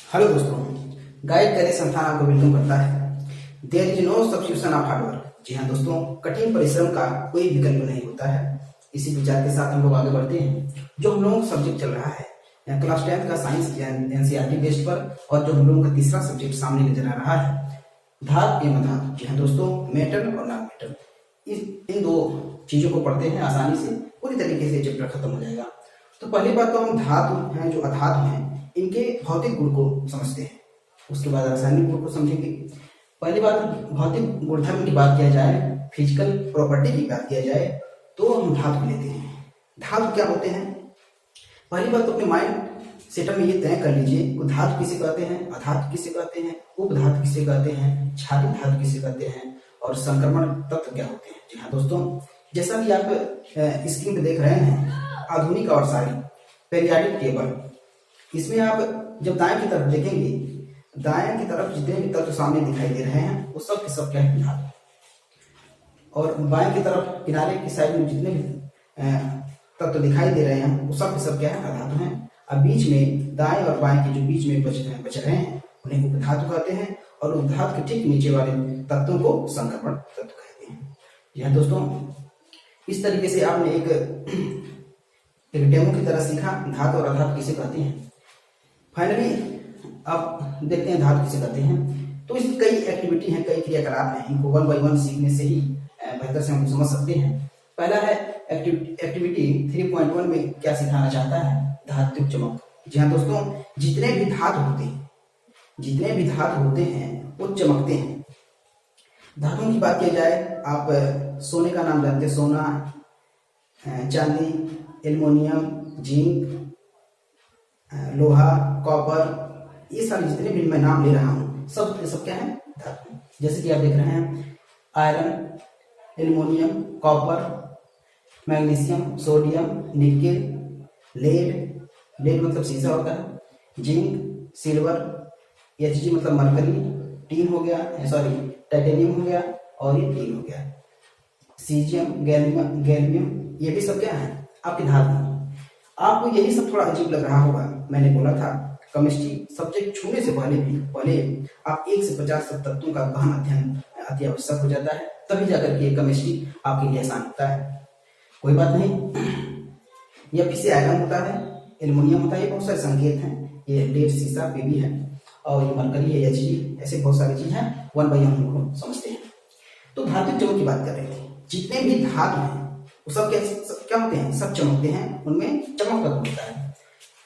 Hello दोस्तों, guide career संस्थान आपको वेलकम करता है। There is no substitution of hard work. जी हाँ दोस्तों, कठिन परिश्रम का कोई विकल्प नहीं होता है। इसी विचार के साथ हम लोग आगे बढ़ते हैं। जो हम लोगों का सब्जेक्ट चल रहा है क्लास 10 का साइंस एनसीईआरटी बेस्ड पर, और जो हम लोगों का तीसरा सब्जेक्ट सामने नजर आ रहा है धातु एवं अधातु। जी हाँ दोस्तों, मेटल और नॉन मेटल, इन दो चीजों को पढ़ते हैं आसानी से, पूरी तरीके से चैप्टर खत्म हो जाएगा। तो पहली बात तो हम धातु हैं जो अधातु हैं इनके भौतिक गुण को समझते हैं, उसके बाद रासायनिक गुण को समझेंगे। पहली बात भौतिक गुणधर्म की बात किया जाए, फिजिकल प्रॉपर्टी की बात किया जाए, तो हम धातु लेते हैं। धातु क्या होते हैं? पहली बात तो अपने माइंड सेटअप में ये तय कर लीजिए, वो धातु किसे कहते हैं, अधातु किसे कहते हैं, उपधातु किसे कहते हैं, क्षारीय धातु किसे कहते हैं, और संक्रमण तत्व क्या होते हैं। जी हाँ दोस्तों, जैसा कि आप स्क्रीन पे देख रहे हैं, आधुनिक और सारी पेरियाडिक टेबल, इसमें आप जब दाएं की तरफ देखेंगे, दाएं की तरफ जितने भी तत्व सामने दिखाई दे रहे हैं वो सब के सब क्या है, धातु। और बाएं की तरफ किनारे की साइड में जितने भी तत्व दिखाई दे रहे हैं वो सब के सब क्या है, अधातु हैं। अब बीच में दाएं और बाएं के जो बीच में बच रहे हैं उन्हें उपधातु कहते हैं, और उपधातु के ठीक नीचे वाले तत्वों को संक्रमण तत्व कहते हैं। यह दोस्तों इस तरीके से आपने एक डेमो की तरह सीखा धातु और अधातु किसे कहते हैं। फाइनली अब देखते हैं धातु किसे कहते हैं। तो इसकी कई एक्टिविटी हैं, कई क्रियाकलाप हैं, इनको 1 by 1 सीखने से ही बेहतर से हम समझ सकते हैं। पहला है एक्टिविटी 3.1 में क्या सिखाना चाहता है, धात्विक चमक। जी हाँ दोस्तों, जितने भी धातु होते हैं वो चमकते हैं। धातुओं की बात की जाए, आप सोने का नाम जानते हैं, सोना, चांदी, एल्युमिनियम, जिंक, लोहा, कॉपर, ये सारे जितने भी मैं नाम ले रहा हूँ सब क्या है, धातु। जैसे कि आप देख रहे हैं iron, aluminium, copper, magnesium, sodium, nickel, lead मतलब सीसा होता है, जिंक, सिल्वर, Hg मतलब मरकरी, टीन हो गया, सॉरी टाइटेनियम हो गया, और ये टीन हो गया, सीजियम, गैलियम, ये भी सब क्या है आपके धातु। आपको यही सब थोड़ा अजीब लग रहा होगा, मैंने बोला था केमिस्ट्री सब्जेक्ट छूने से पहले आप 1 से 50 तत्वों का गहन अध्ययन अति आवश्यक हो जाता है, तभी जाकर के केमिस्ट्री आपके लिए आसान होता है। कोई बात नहीं, यह फिर से आयरन होता है, एल्युमिनियम होता है, ये बहुत सारे संकेत हैं, ये लेड, सीसा, पीबी है, और ये मरकरी है, Hg, ऐसे बहुत सारी चीज हैं, 1 by 1 हम लोग समझते हैं। तो धातु चमक की बात कर रहे थे। जितने भी धातु हैं वो सब क्या होते हैं, सब चमकते हैं, उनमें चमक का गुण होता है।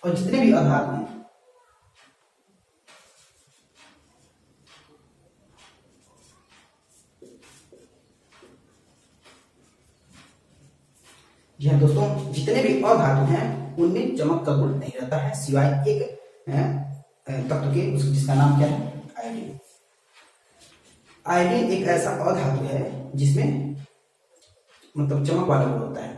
और जितने भी अधातु हैं, जी हाँ दोस्तों, जितने भी अधातु हैं उनमें चमक का गुण नहीं रहता है, सिवाय एक तत्व के, जिसका नाम क्या है, आयोडीन। आयोडीन एक ऐसा अधातु है जिसमें मतलब चमक वाला गुण होता है,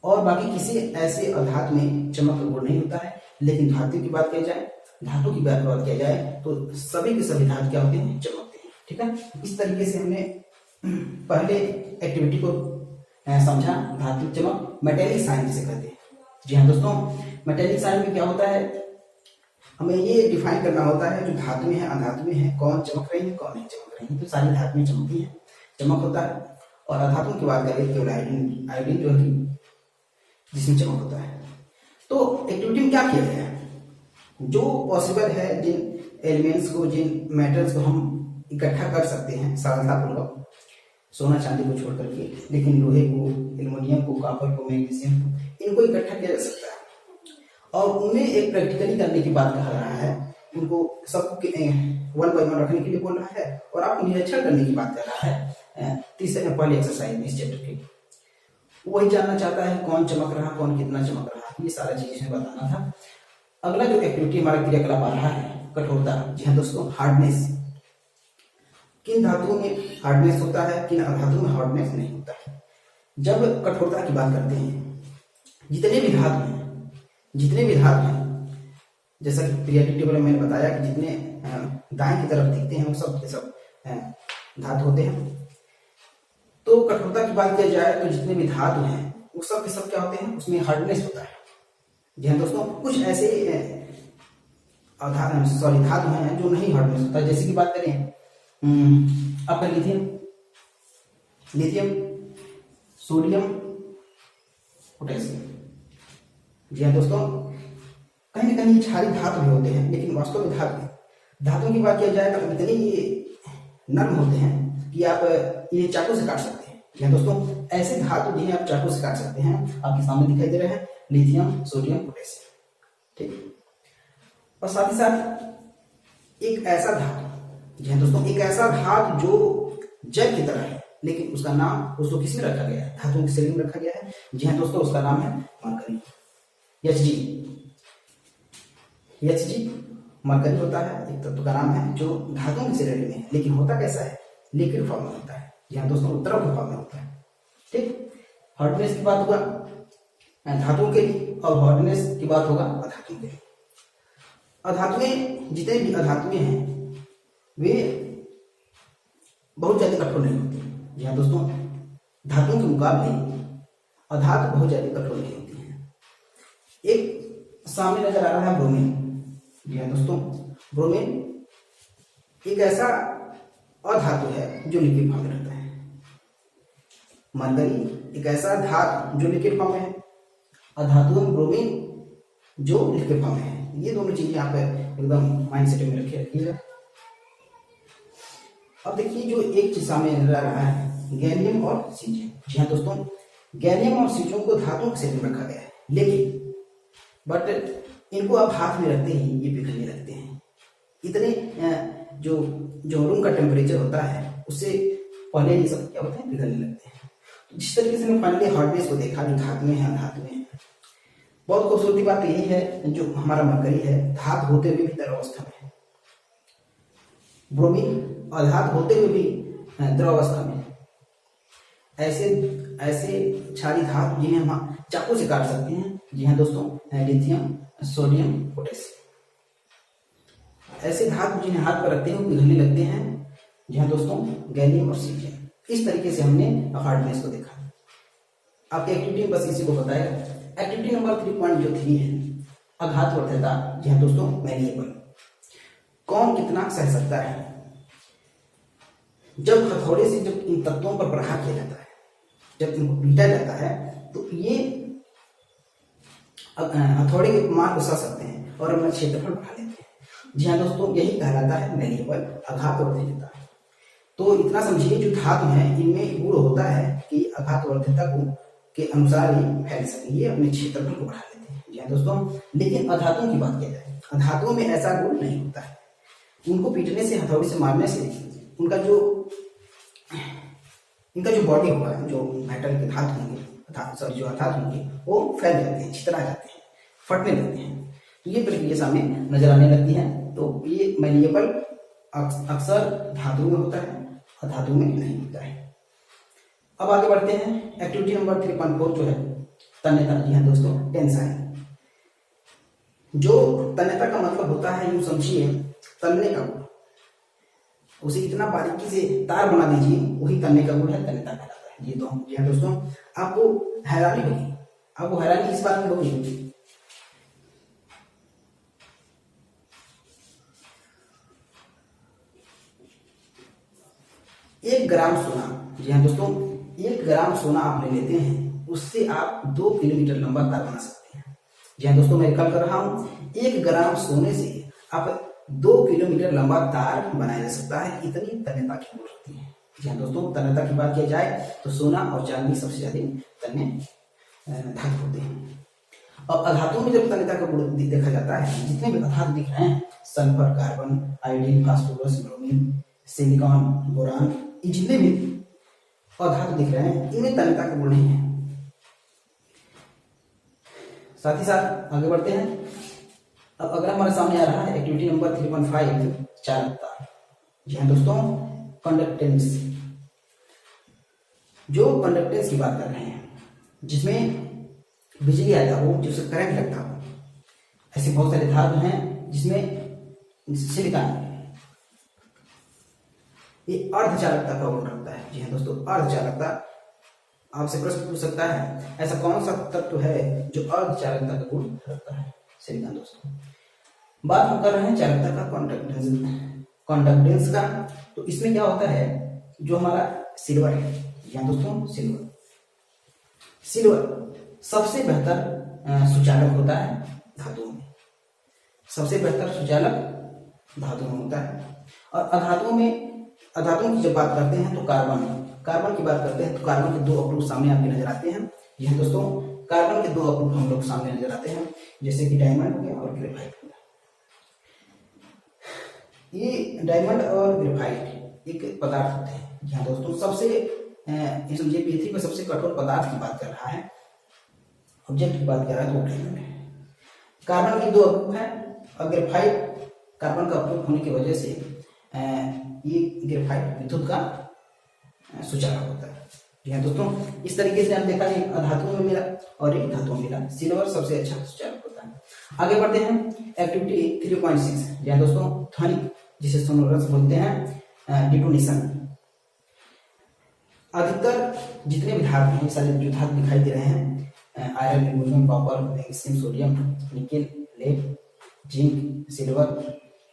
और बाकी किसी ऐसे अधातु में चमक का गुण नहीं होता है। लेकिन धातु की बात किया जाए तो सभी के सभी धातु क्या होते हैं, चमकते हैं। ठीक है, इस तरीके से हमने पहले एक्टिविटी को समझा, धातु चमक, मेटेलिक साइन जिसे कहते हैं। जी हाँ दोस्तों, मेटेलिक साइन में क्या होता है, हमें ये डिफाइन करना होता है जो धातु में है, अधातु में है, कौन चमक रही है, कौन नहीं चमक रही है। तो सारी धातु में चमकती है, चमक होता है। और अधातु की बात करें केवल आयोडीन जो है जिसमें चमक होता है। तो एक्टिविटी में क्या किया गया है, जो पॉसिबल है, जिन एलिमेंट्स को, जिन मेटल्स को हम इकट्ठा कर सकते हैं सरलतापूर्वक, सोना चांदी को छोड़ करके, लेकिन लोहे को, एल्युमिनियम को, कॉपर को, मैग्नीशियम को, इनको इकट्ठा किया जा सकता है। और उन्हें एक प्रैक्टिकली करने की बात कह रहा है, उनको सबको 1 by 1 रखने के लिए बोल रहा है, और आपको निरीक्षण करने की बात कर रहा है तीसरे पहले एक्सरसाइज में इस चैप्टर के। वही जानना चाहता है कौन चमक रहा, कौन कितना चमक रहा, ये सारा चीज इसमें बताना था। अगला जो एक्टिविटी हमारा क्रियाकलाप आ रहा है, कठोरता। जी हाँ दोस्तों, हार्डनेस। किन धातुओं में हार्डनेस होता है, किन अधातुओं में हार्डनेस नहीं होता है। जब कठोरता की बात करते हैं, जितने भी धातु हैं, जैसा कि पीरियोडिक टेबल में मैंने बताया कि जितने दाएं की तरफ दिखते हैं वो सब के सब धातु होते हैं। तो कठोरता की बात की जाए तो जितने भी धातु हैं वो सब के सब क्या होते हैं, उसमें हार्डनेस होता है। जी हाँ दोस्तों, कुछ ऐसे धातु हैं जो नहीं हार्डनेस होता। जैसे कि बात करें आपका लिथियम, सोडियम, पोटेशियम। जी हाँ दोस्तों, कहीं न कहीं क्षारीय धातु भी होते हैं, लेकिन वास्तव में धातुओं की बात किया जाए तो इतने ये नरम होते हैं कि आप ये चाकू से काट सकते हैं। जी हाँ दोस्तों, ऐसे धातु जिन्हें आप चाकू से काट सकते हैं आपके सामने दिखाई दे रहे हैं, लिथियम, सोडियम, पोटेशियम। ठीक, और साथ ही साथ एक ऐसा धातु, जी हाँ दोस्तों, एक ऐसा धातु जो जल की तरह है, लेकिन उसका नाम उसको किस में रखा गया है? धातुओं की श्रेणी में रखा गया है। जी हाँ दोस्तों, उसका नाम है मरकरी, Hg। मरकरी होता है एक तत्व का नाम है जो धातुओं की श्रेणी में है, लेकिन होता कैसा है? लिक्विड फॉर्म में होता है। जी हाँ दोस्तों, द्रव फॉर्म में होता है। ठीक, हार्डनेस की बात होगा धातुओं के लिए, और हार्डनेस की बात होगा अधातुओं के लिए। अधातुएं, जितने भी अधातुएं हैं वे बहुत ज्यादा कठोर नहीं होती। जी हाँ दोस्तों, धातुओं के मुकाबले अधातु बहुत ज्यादा कठोर नहीं होती हैं। एक सामने नजर आ रहा है ब्रोमीन। जी हाँ दोस्तों, ब्रोमीन एक ऐसा अधातु है जो लिक्विड फॉर्म में रहता है। मरकरी एक ऐसा धातु जो लिक्विड फॉर्म में है। अधातु में ब्रोमीन जो लिक्विड फॉर्म में है। ये दोनों चीजें आप एकदम माइंड सेट में रखिएगा। अब देखिए, जो एक चीज सामने नजर आ रहा है, गैलियम और सीजियम। जी हाँ दोस्तों, गैलियम और सीजियम को धातुओं के श्रेणी में रखा गया है, लेकिन बट इनको आप हाथ में रखते ही ये पिघलने लगते हैं। इतने जो रूम का टेम्परेचर होता है उससे पहले ये सब क्या होते हैं? पिघलने लगते हैं। तो जिस तरीके से हमने फाइनली हार्डनेस को देखा, जो धातुएं हैं अधातुएं हैं, बहुत खूबसूरती बात यही है, जो हमारा मरकरी है धातु होते हुए भी तरल अवस्था में है, ब्रोमीन अधातु होते हुए भी द्रव अवस्था में। ऐसे क्षारीय धातु जिन्हें हम चाकू से काट सकते हैं। जी हाँ दोस्तों, लिथियम, सोडियम, पोटेशियम। ऐसे धातु जिन्हें हाथ पर रखते हैं पिघलने लगते हैं। जी हाँ दोस्तों, गैलियम और सीजियम। इस तरीके से हमने हार्डनेस को देखा। आपके एक्टिविटी में बस इसी को बताएगा। एक्टिविटी नंबर 3.3 है आघात वर्ध्यता। जी हाँ दोस्तों, वेरिएबल। कौन कितना सह सकता है? जब हथौड़े से जब इन तत्वों पर प्रहार किया जाता है, जब इनको पीटा जाता है, तो ये हथौड़े के मार को सह सकते हैं और अपना क्षेत्रफल बढ़ा लेते हैं। जी हाँ दोस्तों, यही कहलाता है वेरिएबल, आघात वर्ध्यता। तो इतना समझिए, जो धातु है इनमें गुण होता है कि आघात वर्ध्यता को के अनुसार ही फैल सके, ये अपने क्षेत्रफल को बढ़ा लेते हैं। जी हाँ दोस्तों, लेकिन अधातुओं की बात किया जाए, अधातुओं में ऐसा गुण नहीं होता है। उनको पीटने से, हथौड़ी से मारने से इनका जो बॉडी होगा, जो मेटल के धातु होंगे, जो अधातु होंगे, वो फैल जाते हैं, छितरा जाते हैं, फटने लगते हैं। तो ये प्रक्रिया सामने नजर आने लगती है। तो ये मैलिएबल अक्सर धातु में होता है, अधातु में नहीं होता है। अब आगे बढ़ते हैं। एक्टिविटी नंबर 3.4 जो है तन्यता। जी हाँ दोस्तों, टेंसाइल। जो तन्यता का मतलब होता है, यूं समझिए तलने का गुण। उसे इतना बारीकी से तार बना दीजिए, वही तलने का गुण है, तन्यता कहलाता है। ये तो जी हाँ दोस्तों, आपको हैरानी होगी, आपको हैरानी इस बात में होगी, 1 ग्राम सोना। जी हाँ दोस्तों, 1 ग्राम सोना आप ले लेते हैं, उससे आप 2 किलोमीटर लंबा तार बना सकते हैं। जी हाँ दोस्तों, मैं रिकॉल कर रहा हूँ, 1 ग्राम सोने से आप 2 किलोमीटर लंबा तार बनाया जा सकता है। इतनी तन्यता की गुण होती है। जी हाँ दोस्तों, तन्यता की बात किया जाए तो सोना और चांदी सबसे ज्यादा तन्य धातु होते हैं। और अधातुओं में जब तन्यता का गुण देखा जाता है, जितने भी अधातु दिख रहे हैं, sulphur, carbon, iodine, phosphorus, bromine, silicon, boron, ये जितने भी अधातु दिख रहे हैं, इनमें तन्यता का गुण नहीं है। साथ ही साथ आगे बढ़ते हैं। अब अगर हमारे सामने आ रहा है एक्टिविटी नंबर 3.5, चालकता। जी हाँ दोस्तों, कंडक्टेंस। जो कंडक्टेंस की बात कर रहे हैं, जिसमें बिजली आता हो, जिससे करंट लगता हो, ऐसे बहुत सारे धातु हैं जिसमें सिलिकॉन, ये अर्धचालकता का गुण रखता है। जी हाँ दोस्तों, अर्धचालकता। आपसे प्रश्न पूछ सकता है, ऐसा कौन सा तत्व है जो अर्धचालकता का गुण रखता है? सिलिकॉन दोस्तों। बात हम कर रहे हैं चालकता का, कॉन्डक्टेंस का। तो इसमें क्या होता है, जो हमारा सिल्वर है, यहाँ दोस्तों सिल्वर सबसे बेहतर सुचालक होता है धातुओं में, सबसे बेहतर सुचालक धातु में होता है। और अधातुओं की जब बात करते हैं तो कार्बन की बात करते हैं तो कार्बन के 2 अवरोध सामने आपके नजर आते हैं। यह दोस्तों कार्बन के 2 अवरोध हम लोग सामने नजर आते हैं, जैसे कि डायमंड हो गया और ग्रेफाइट हो गया। ये डायमंड और ग्रेफाइट एक पदार्थ होते हैं। यहाँ दोस्तों सबसे ये समझिए पृथ्वी पर सबसे कठोर पदार्थ की बात कर रहा है, ऑब्जेक्ट की बात कर रहा है, तो वो डायमंड है। कार्बन के 2 अवरोध है और ग्रेफाइट कार्बन का अवरोध होने की वजह से ये ग्रेफाइट विद्युत का सुचालक होता है। जी हाँ दोस्तों, इस तरीके से हम देखा है अधातुओं में मिला और एक धातु में मिला, सिल्वर सबसे अच्छा सुचालक होता है। आगे बढ़ते हैं एक्टिविटी 3.6। जी हाँ दोस्तों, ध्वनिक जिसे सोनोरस बोलते हैं, डिटोनेशन। अधिकतर जितने भी धातु हैं, सारे जो धातु दिखाई दे रहे हैं, iron, aluminium, copper, magnesium, sodium, nickel, lead, zinc, silver,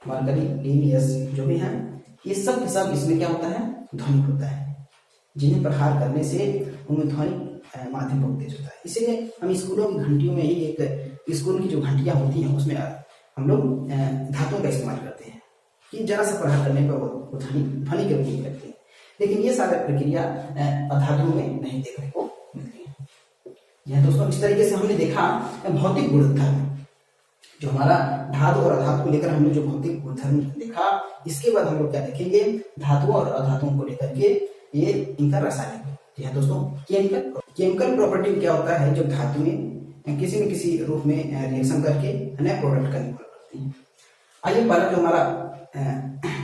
mercury, tin, yes, जो भी हैं, ये सब के सब इसमें क्या होता है, ध्वनिक होता है, जिन्हें प्रहार करने से उनमें ध्वनिक माध्यम बहुत तेज होता है। इसलिए हम स्कूलों की घंटियों में ही एक स्कूल की जो घंटियां होती हैं उसमें हम लोग धातुओं का इस्तेमाल करते हैं कि जरा सा प्रहार करने पर वो ध्वनि के रूप में लगती है। लेकिन ये सारी प्रक्रिया अधातुओं में नहीं देखने को मिलती है। यह दोस्तों इस तरीके से हमने देखा भौतिक गुणधर्म, जो हमारा धातु और अधातु को लेकर हमने जो भौतिक गुणधर्म देखा। इसके बाद हम लोग क्या देखेंगे, धातुओं और अधातुओं को लेकर के ये इनका रासायनिक। यह दोस्तों केमिकल प्रॉपर्टी क्या होता है, जब धातुएं किसी न किसी रूप में रिएक्शन करके नए प्रोडक्ट का निर्माण करती हैं। आइए पहला जो हमारा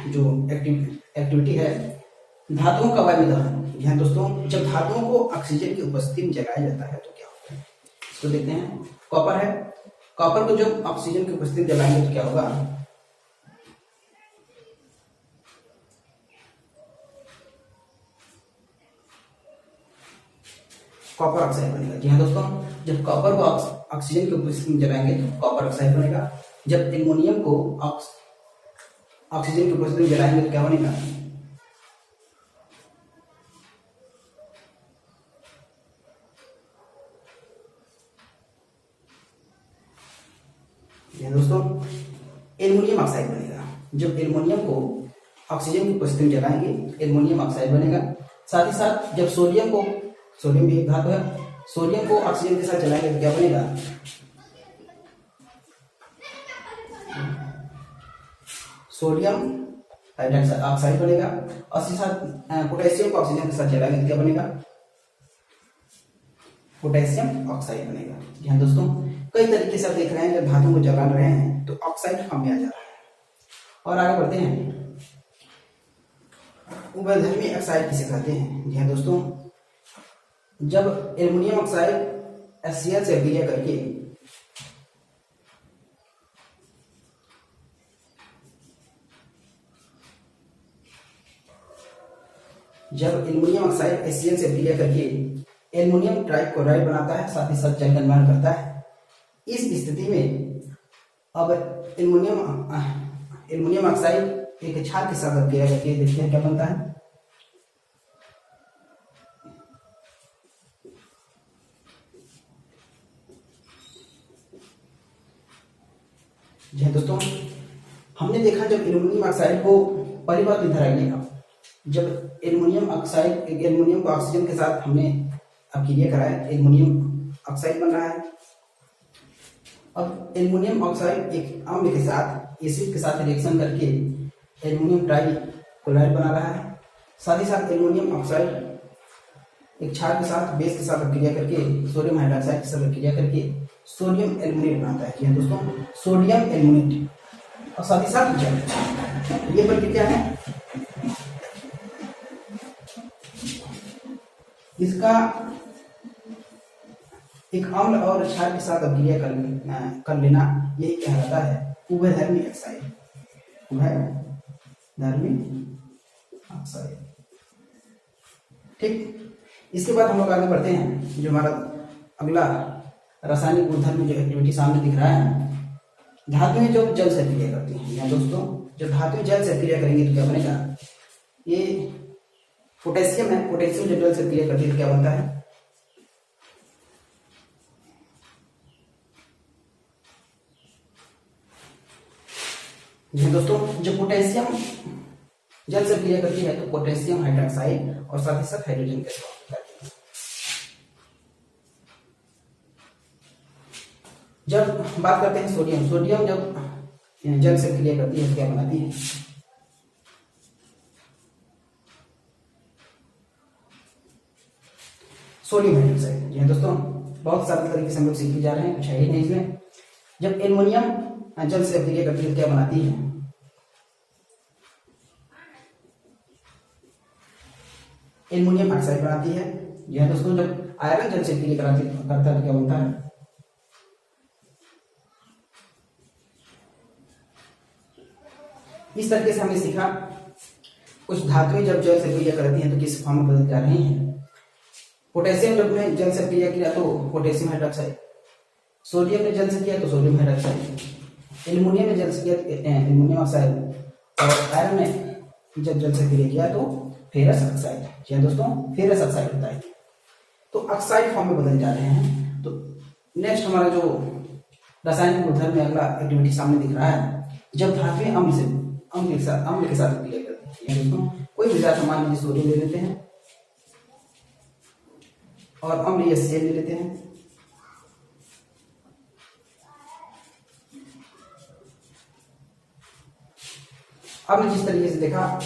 जो एक्टिविटी है, धातुओं का वायु दहन। यहाँ दोस्तों जब धातुओं को ऑक्सीजन की उपस्थिति में जलाया जाता है तो क्या होता है, इसको देखते हैं। कॉपर है, कॉपर को जब ऑक्सीजन की उपस्थिति में जलाएंगे तो क्या होगा, कॉपर ऑक्साइड बनेगा। जी हाँ दोस्तों, जब कॉपर को ऑक्सीजन की उपस्थिति में जलाएंगे तो कॉपर ऑक्साइड बनेगा। जब एल्युमिनियम को ऑक्सीजन की उपस्थिति में जलाएंगे तो क्या बनेगा, दोस्तों एल्युमिनियम ऑक्साइड बनेगा। जब एल्युमिनियम को ऑक्सीजन की उपस्थिति में जलाएंगे एल्युमिनियम ऑक्साइड बनेगा। साथ ही साथ जब सोडियम भी एक धातु है, सोडियम को ऑक्सीजन के साथ जलाएंगे तो क्या बनेगा, सोडियम हाइड्रोक्साइड ऑक्साइड बनेगा। और साथ पोटेशियम को ऑक्सीजन के साथ जलाएंगे तो क्या बनेगा, पोटेशियम ऑक्साइड बनेगा। जी हाँ दोस्तों, कई तरीके से आप देख रहे हैं, जब धातु को जला रहे हैं तो ऑक्साइड फॉर्म में आ जा रहा है। और आगे बढ़ते हैं, उभयधर्मी ऑक्साइड किसे कहते हैं। जी हाँ दोस्तों, जब एल्युमिनियम ऑक्साइड HCl से अभिक्रिया करके एल्युमिनियम ट्राइक्लोराइड बनाता है, साथ ही साथ जल का निर्माण करता है। इस स्थिति में अब एल्युमिनियम ऑक्साइड एक क्षार के साथ अभिक्रिया करके देखते हैं क्या बनता है। जी दोस्तों, हमने देखा जब एल्युमिनियम ऑक्साइड को, पहली बात इधर आइए, जब एल्युमिनियम को ऑक्सीजन के साथ हमने अभिक्रिया कराया, एल्युमिनियम ऑक्साइड बन रहा है। अब एल्युमिनियम ऑक्साइड एक अम्ल के साथ, एसिड के साथ रिएक्शन करके एल्युमिनियम ट्राइक्लोराइड बना रहा है। साथ ही साथ एल्युमिनियम ऑक्साइड एक क्षार के साथ, बेस के साथ अभिक्रिया करके, सोडियम हाइड्रोक्साइड के साथ अभिक्रिया करके सोडियम एल्युमिनेट बनाता है। दोस्तों सोडियम एल्युमिनेट, और साथ ही साथ जल, ये प्रक्रिया है। इसका एक अम्ल और क्षार के साथ अभिक्रिया कर लेना, यही कहलाता है उभयधर्मी ऑक्साइड, उभयधर्मी ऑक्साइड। ठीक, इसके बाद हम लोग आगे बढ़ते हैं। जो हमारा अगला रासायनिक गुणधर्म जो एक्टिविटी सामने दिख रहा है, धातुएं जब जल से क्रिया करती हैं या दोस्तों जब धातुएं जल से क्रिया करेंगी तो क्या बनेगा, ये पोटेशियम है, पोटेशियम जब जल से क्रिया करती है तो क्या बनता है, जी दोस्तों जब पोटेशियम जल से क्रिया करती है तो पोटेशियम हाइड्रोक्साइड और साथ ही साथ हाइड्रोजन गैस करती है। जब बात करते हैं सोडियम, सोडियम जब जल से क्रिया करती है तो क्या बनाती है, सोडियम हाइड्रोक्साइड। जी दोस्तों बहुत सारे तरीके से हम लोग सीखते जा रहे हैं, कुछ है ही नहीं इसमें। जब एल्युमिनियम जल से क्रिया करती है तो क्या बनाती है, एल्युमिनियम ऑक्साइड बनाती है। जी हाँ दोस्तों जब आयरन जल से क्रिया करता है तो क्या बनता है, इस तरीके से हमने सीखा कुछ धातुएं जब जल से क्रिया करती हैं तो किस फॉर्म में बदल जा रही हैं। पोटेशियम जब ने जल से क्रिया किया तो पोटेशियम हाइड्रोक्साइड, सोडियम ने जल से किया तो सोडियम हाइड्रोक्साइड, एल्युमिनियम ने जल से किया एल्युमिनियम ऑक्साइड, और आयरन ने जब जल से क्रिया किया तो फेरस ऑक्साइड। जी दोस्तों फेरस ऑक्साइड होता है, तो ऑक्साइड फॉर्म में बदल जा रहे हैं। तो नेक्स्ट हमारा जो रासायनिक गुणधर्म में अगला एक्टिविटी सामने दिख रहा है, जब धातुएं अम्ल के साथ क्रिया करती है। दोस्तों कोई भी धातु मान लीजिए सोडियम ले लेते हैं और अम्ल HCl ले लेते हैं, अब जिस तरीके से देखा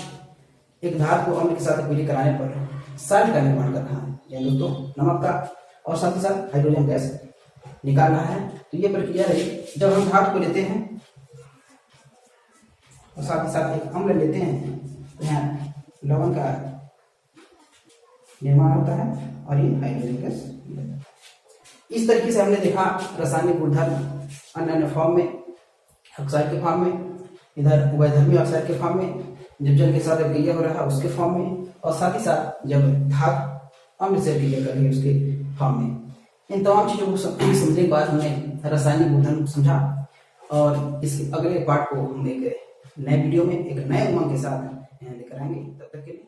एक धातु को अम्ल के साथ क्रिया कराने पर साल्ट का निर्माण कर रहा है, या दोस्तों नमक का, और साथ ही साथ हाइड्रोजन गैस निकाल रहा है। तो ये प्रक्रिया रही, जब हम धातु को लेते हैं और साथ ही साथ एक अम्ल लेते हैं तो यहाँ लवण का निर्माण होता है और ये हाइड्रोजन गैस। इस तरीके से हमने देखा रासायनिक गुणधर्म अन्य अन्य फॉर्म में, ऑक्साइड के फॉर्म में, इधर उभयधर्मी ऑक्साइड के फॉर्म में, जब जल के साथ क्रिया हो रहा है उसके फॉर्म में, और साथ ही साथ जब धातु अम्ल से क्रिया कर रही है उसके फॉर्म में। इन तमाम चीजों को समझने के बाद हमने रासायनिक गुणधर्म समझा, और इस अगले पार्ट को हम एक नए वीडियो में एक नए उमंग के साथ लेकर आएंगे। तब तक के लिए